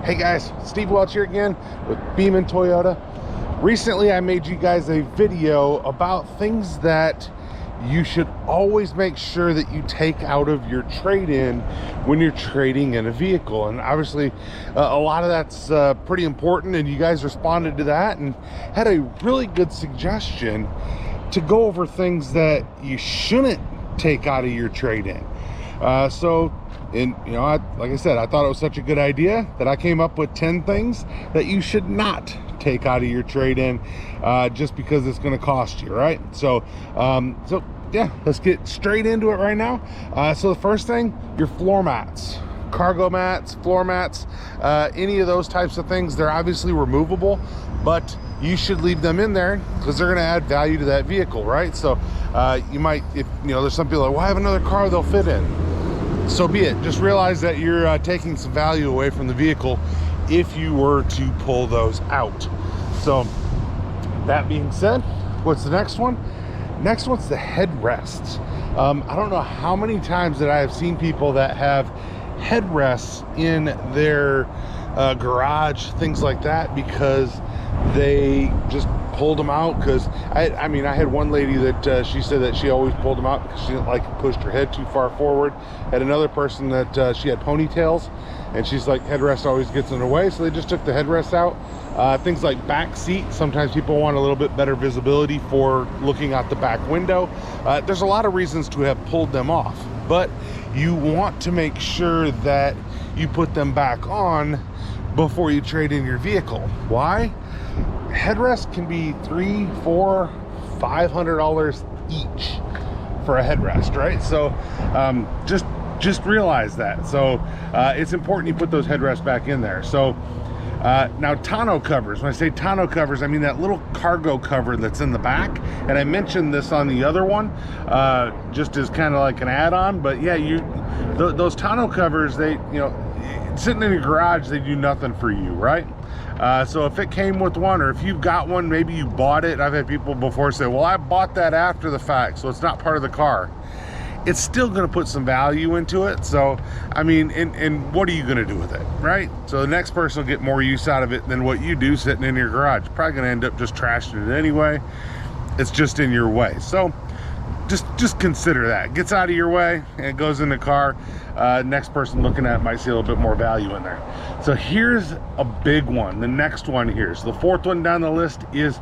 Hey guys, Steve Welch here again with Beeman Toyota. Recently I made you guys a video about things that you should always make sure that you take out of your trade-in when you're trading in a vehicle. And obviously a lot of that's pretty important, and you guys responded to that and had a really good suggestion to go over things that you shouldn't take out of your trade-in. Like I said, I thought it was such a good idea that I came up with 10 things that you should not take out of your trade-in just because it's going to cost you, right? So yeah, let's get straight into it right now. So the first thing, your floor mats, cargo mats, floor mats, any of those types of things, they're obviously removable, but you should leave them in there because they're going to add value to that vehicle, right? So you might, if you know, there's some people like, well, I have another car they'll fit in. So be it. Just realize that you're taking some value away from the vehicle if you were to pull those out. So that being said, what's the next one? Next one's the headrests. I don't know how many times that I have seen people that have headrests in their garage, things like that, because they just pulled them out. Because I mean, I had one lady that she said that she always pulled them out because she didn't like it pushed her head too far forward. Had another person that she had ponytails, and she's like, headrest always gets in the way, so they just took the headrest out. Things like back seat, sometimes people want a little bit better visibility for looking out the back window. There's a lot of reasons to have pulled them off, but you want to make sure that you put them back on before you trade in your vehicle. Why? Headrests can be $300, $400, $500 each for a headrest, right? So just realize that. So it's important you put those headrests back in there. So now tonneau covers, when I say tonneau covers, I mean that little cargo cover that's in the back. And I mentioned this on the other one just as kind of like an add-on, but yeah, those tonneau covers, they, you know, sitting in your garage, they do nothing for you, right? So if it came with one, or if you've got one, maybe you bought it. I've had people before say, well, I bought that after the fact, so it's not part of the car. It's still going to put some value into it. So I mean, and what are you going to do with it, right? So the next person will get more use out of it than what you do sitting in your garage. You're probably going to end up just trashing it anyway. It's just in your way. So just consider that. It gets out of your way and it goes in the car. Next person looking at it might see a little bit more value in there. So here's a big one, the next one here. So the fourth one down the list is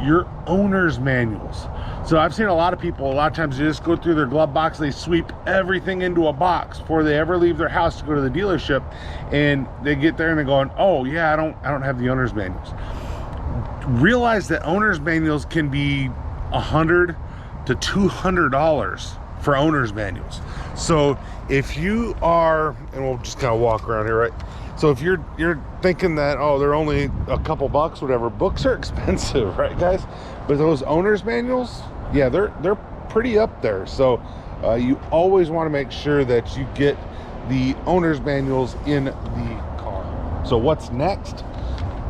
your owner's manuals. So I've seen a lot of people, a lot of times they just go through their glove box, they sweep everything into a box before they ever leave their house to go to the dealership, and they get there and they're going, oh yeah, I don't have the owner's manuals. Realize that owner's manuals can be $100 to $200 for owner's manuals. So if you are, and we'll just kind of walk around here, right? So if you're thinking that, oh, they're only a couple bucks, whatever, books are expensive, right guys? But those owner's manuals, yeah, they're pretty up there. So you always want to make sure that you get the owner's manuals in the car. So what's next?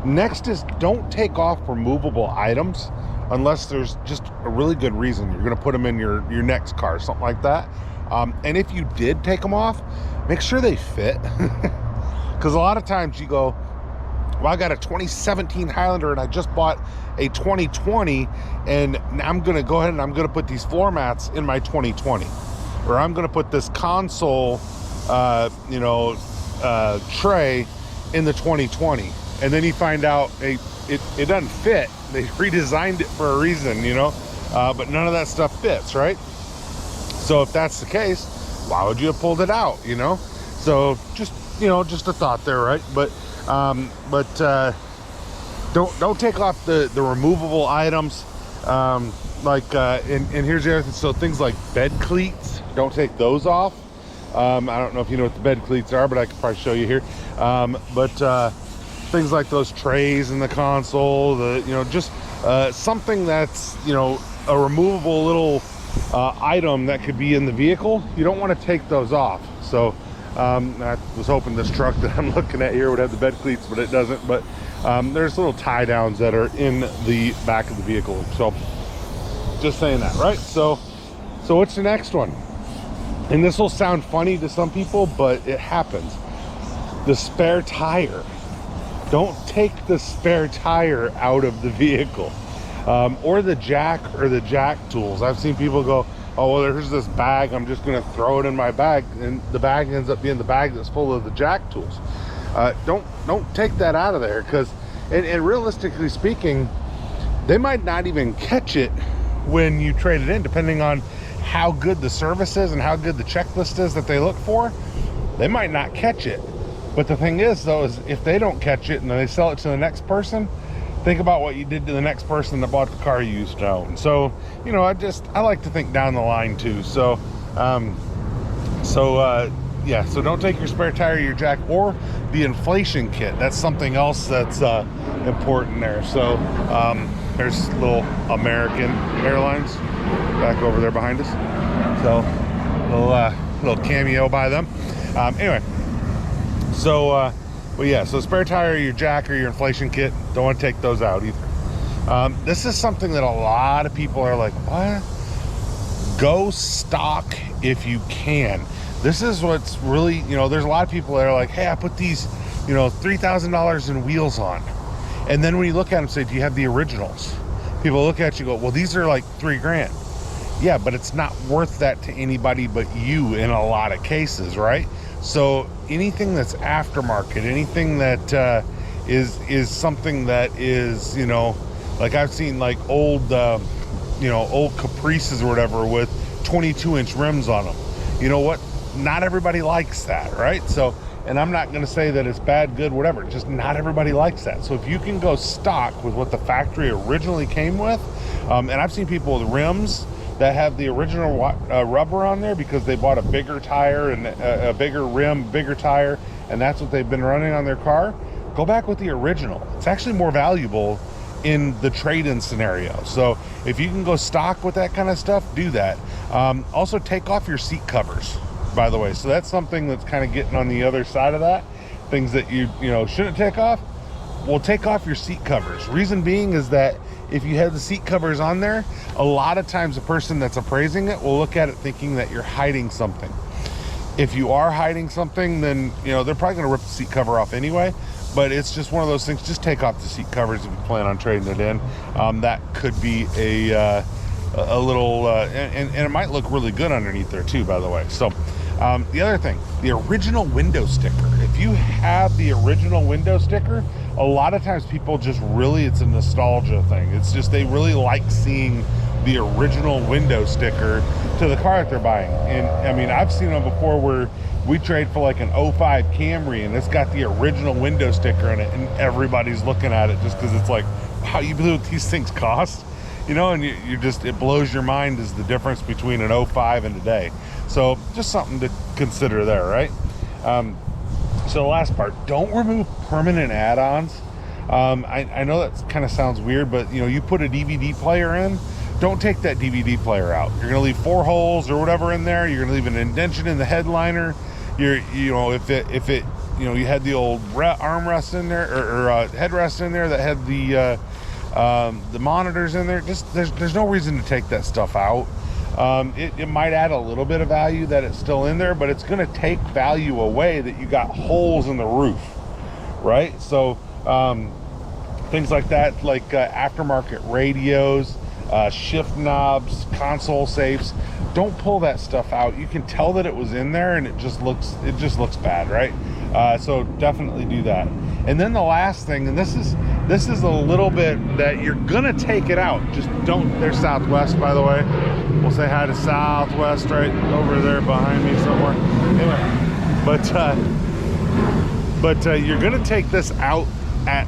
Next is don't take off removable items unless there's just a really good reason. You're going to put them in your next car, something like that. And if you did take them off, make sure they fit. Because a lot of times you go, well, I got a 2017 Highlander and I just bought a 2020, and I'm going to go ahead and I'm going to put these floor mats in my 2020, or I'm going to put this console tray in the 2020, and then you find out it doesn't fit. They redesigned it for a reason, you know, but none of that stuff fits, right? So if that's the case, why would you have pulled it out, you know? So just a thought there, right? But don't take off the removable items. And here's the other thing. So things like bed cleats, don't take those off. I don't know if you know what the bed cleats are, but I could probably show you here. Things like those trays in the console, just something that's, a removable little item that could be in the vehicle. You don't want to take those off. So I was hoping this truck that I'm looking at here would have the bed cleats, but it doesn't. But there's little tie downs that are in the back of the vehicle. So just saying that, right? So what's the next one? And this will sound funny to some people, but it happens. The spare tire. Don't take the spare tire out of the vehicle, or the jack tools. I've seen people go, oh, well, there's this bag, I'm just gonna throw it in my bag, and the bag ends up being the bag that's full of the jack tools. Don't take that out of there, because and realistically speaking, they might not even catch it when you trade it in, depending on how good the service is and how good the checklist is that they look for. They might not catch it. But the thing is, though, is if they don't catch it and then they sell it to the next person, think about what you did to the next person that bought the car you used to own. So, you know, I like to think down the line too. So, yeah, so don't take your spare tire, your jack, or the inflation kit. That's something else that's important there. So, there's little American Airlines back over there behind us. So, little cameo by them. Anyway, so, but yeah, so spare tire, your jack, or your inflation kit, don't want to take those out either. This is something that a lot of people are like, what? Go stock if you can. This is what's really, you know, there's a lot of people that are like, hey, I put these, you know, $3,000 in wheels on. And then when you look at them, say, do you have the originals? People look at you and go, well, these are like $3,000. Yeah, but it's not worth that to anybody but you in a lot of cases, right? So anything that's aftermarket, anything that is something that is, you know, like I've seen like old, you know, old Caprices or whatever with 22-inch rims on them. You know what? Not everybody likes that, right? So, and I'm not going to say that it's bad, good, whatever. Just not everybody likes that. So if you can go stock with what the factory originally came with, and I've seen people with rims that have the original rubber on there because they bought a bigger tire and a bigger rim, bigger tire, and that's what they've been running on their car. Go back with the original. It's actually more valuable in the trade-in scenario. So if you can go stock with that kind of stuff, do that. Also take off your seat covers, by the way. So that's something that's kind of getting on the other side of that. Things that you know shouldn't take off. Well, take off your seat covers. Reason being is that if you have the seat covers on there, a lot of times the person that's appraising it will look at it thinking that you're hiding something. If you are hiding something, then, you know, they're probably going to rip the seat cover off anyway. But it's just one of those things. Just take off the seat covers if you plan on trading it in. That could be a little, and it might look really good underneath there too, by the way. So the other thing, the original window sticker. If you have the original window sticker, a lot of times people just really, it's a nostalgia thing. It's just they really like seeing the original window sticker to the car that they're buying. And I mean, I've seen them before where we trade for like an 05 Camry and it's got the original window sticker in it, and everybody's looking at it just because it's like, wow, you believe what these things cost? You know, and you just, it blows your mind is the difference between an 05 and today. So just something to consider there, right? So the last part, don't remove permanent add-ons. I know that kind of sounds weird, but you know, you put a DVD player in, don't take that DVD player out. You're gonna leave 4 holes or whatever in there. You're gonna leave an indentation in the headliner. You know, if it, you know, you had the old armrest in there or headrest in there that had the monitors in there. Just there's no reason to take that stuff out. It might add a little bit of value that it's still in there, but it's going to take value away that you got holes in the roof, right? So things like that, like aftermarket radios, shift knobs, console safes, don't pull that stuff out. You can tell that it was in there and it just looks bad, right? So definitely do that. And then the last thing, and this is a little bit that you're gonna take it out. Just don't. There's Southwest, by the way. We'll say hi to Southwest right over there behind me somewhere. Anyway, but you're gonna take this out at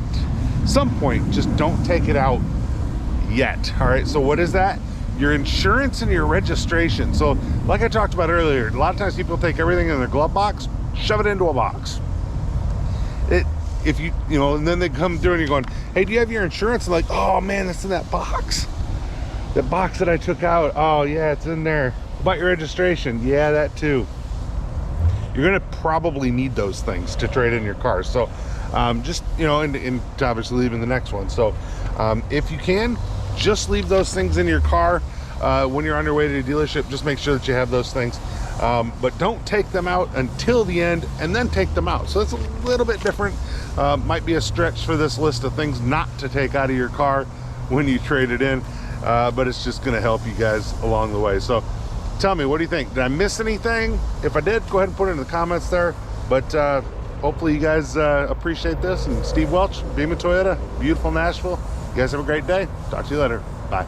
some point. Just don't take it out yet. All right. So what is that? Your insurance and your registration. So like I talked about earlier, a lot of times people take everything in their glove box, shove it into a box. If you know, and then they come through and you're going, hey, do you have your insurance? And like, oh man, that's in that box. The box that I took out. Oh yeah, it's in there. About your registration. Yeah, that too. You're gonna probably need those things to trade in your car. So just, you know, and obviously leaving the next one. So if you can, just leave those things in your car when you're on your way to the dealership. Just make sure that you have those things. but don't take them out until the end and then take them out. So it's a little bit different. Might be a stretch for this list of things not to take out of your car when you trade it in, but it's just going to help you guys along the way. So tell me, what do you think? Did I miss anything? If I did, go ahead and put it in the comments there. But hopefully you guys appreciate this. And Steve Welch, Beaman Toyota, beautiful Nashville. You guys have a great day. Talk to you later. Bye.